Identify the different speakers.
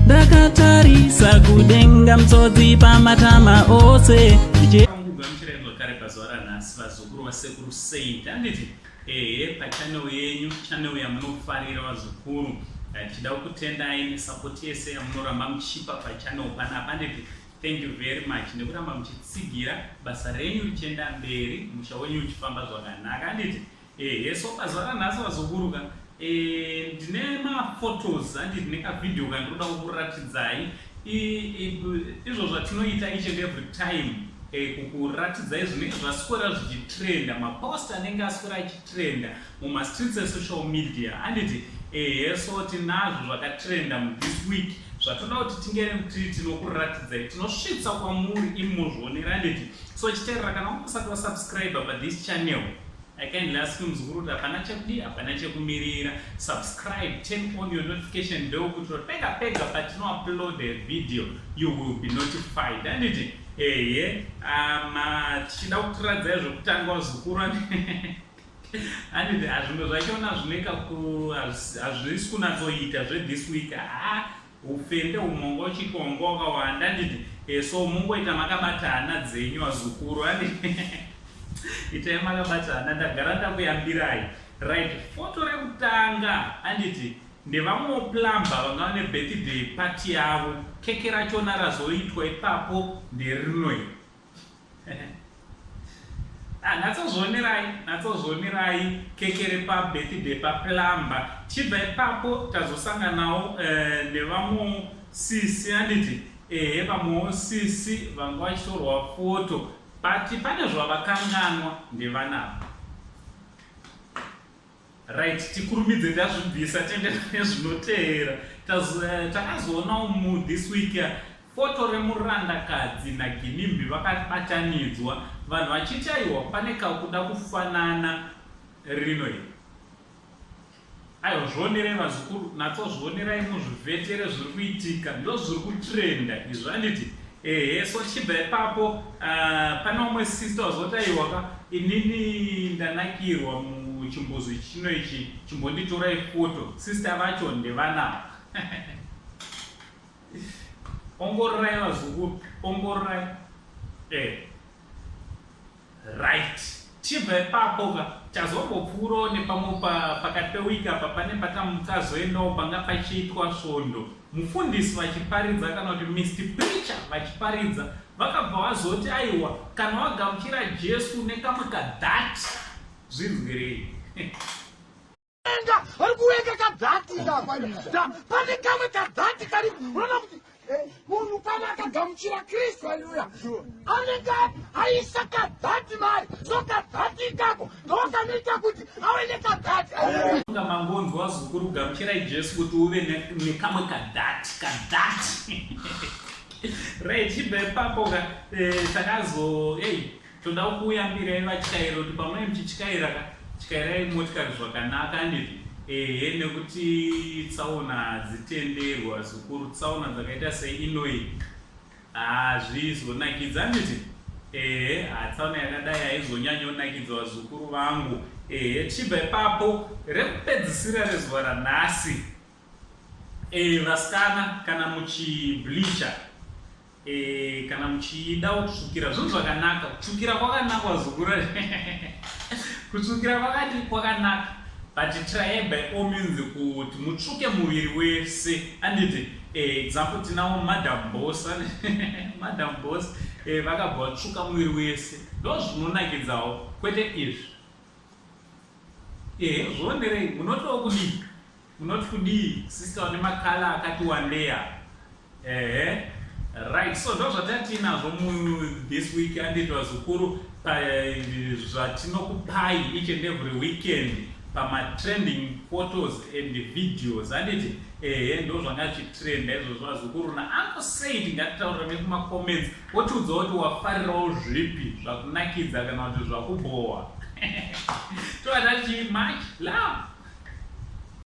Speaker 1: Ndakatarisa kudenga mtsotsi pamatama ose zvakare pazuva ranhasi vazukuru vasekuru Saint handiti pachannel yenyu, channel yamunofarira vazukuru. Tichida kutendai nesapoti yese yamunoramba muchipa pachannel panapa handiti. Thank you very much nekuramba muchitsigira basa renyu richienda mberi, musha wenyu uchifamba zvakanaka handiti. So pazuva ranhasi vazukuru ndine maphotos handiti, ndine kavidhio kandoda kukuratidzai izvo zvatinoita each and every time, kukuratidzai zvinenge zvaswera zvichitrenda, mapost anenge aswera achitrenda mumastreets esocial media handiti. So tinazvo zvakatrenda this week zvatoda kuti tinge tinokuratidzai, tinosvitsa kwamuri imuzvionera handiti. So chiteerera, kana usati wasubscribe pathis channel, I kindly ask you mzukuru kuti hapana chekudi, hapana chekumirira. Subscribe, turn on your notification bell kuti pega patino upload a video you will be notified handiti. Tichida kutiradzai zvokutanga vazukuru handiti, hazvimwe zvachona hazvisi kunatsoita this week. Ufende umongo uchikongo wakawanda handiti. So mungoita makabata hana dzenyu vazukuru handiti. Itai makabata hana, ndagara ndakuyambirai. Right, foto rekutanga handiti ndevamwe plumber vanga vane birthday party yavo. Keke rachona razoitwa ipapo nderinoi. Natsozvionerai keke repa birthday paplumber. Chibva ipapo tazosanganawo nevamwe sisi handiti. Vamwewo sisi vanga vachitorwa foto, but pane zvavakanganwa ndevanavo. Right, tikurumidze tazvibvisa tiende nezvinoteera. Takazoonawo this week foto remurandakadzi naGinimbi vakabatanidzwa, vanhu vachiti aiwa pane kakuda kufanana rino iri. Zvionerai vazukuru, natsozvionerai muzvivetere zviri kuitika, ndo zviri kutrenda izvo handiti. So tichibva ipapo pane umwe sister wazoti aiwa inini ndanakirwa muchimbuzi chino ichi, chimbonditorai foto. Sister vacho ndevanavo. Ongororai vazukuru, ongororai. Right, tichibva ipapo tazombopfuurawo nepamwe pakati pewiki apa pane patamukazoendawo panga pachiitwa svondo, mufundisi vachiparidza kana kuti Mr. Preacher vachiparidza, vakabva vazoti aiwa kana wagamuchira Jesu nekamwe kadhati zvinzwirei.
Speaker 2: Varikuweka kadhati pane kamwe kadhati kari, unoona kuti munhu kana akagamuchira Kristu, haleluya, anenge aisa kadhati mari, so kadhati ikako ndokanoita kuti ave nekadhati.
Speaker 1: Unga mangonzwa vazukuru, gamuchirai Jesu kuti uve nekamwe kadhati. Right, chibva ipapo toda kuyambirai vatyairi kuti pamwe muchityairai motikari zvakanaka handiti. Nekuti tsaona dzitenderwa zvikuru, tsaona dzakaita seinoi hazvizonakidza handiti. Tsaona yakadai haizonyanyonakidza vazukuru vangu. Tichibva ipapo rekupedzisira rezuva ranhasi, vasikana kana muchibleacha, kana muchida kutsvukira zvinhu zvakanaka. Kutsvukira kwakanaka vazukuru. Kutsvukira kwakanaka, but try by all means kuti mutsvuke muviri wese handiti. Example tinawo Madam Boss Madam Boss vakabva vatsvuka muviri wese, ndo zvinonakidzawo kwete izvi. Zvionerei, munoti kudii sister vane makala akati wandeya. Right, so ndo zvatatinazvo this week handiti vazukuru, zvatinokupai each and every weekend pamatrending photos and videos handiti. Ndo zvanga zvichitrenda izvozvo vazukuru. naUncle Saint ngatitaurira nekumacomments wotiudza kuti wafarirawo zvipi zvakunakidza kana kuti zvakubohwa. Toda much love.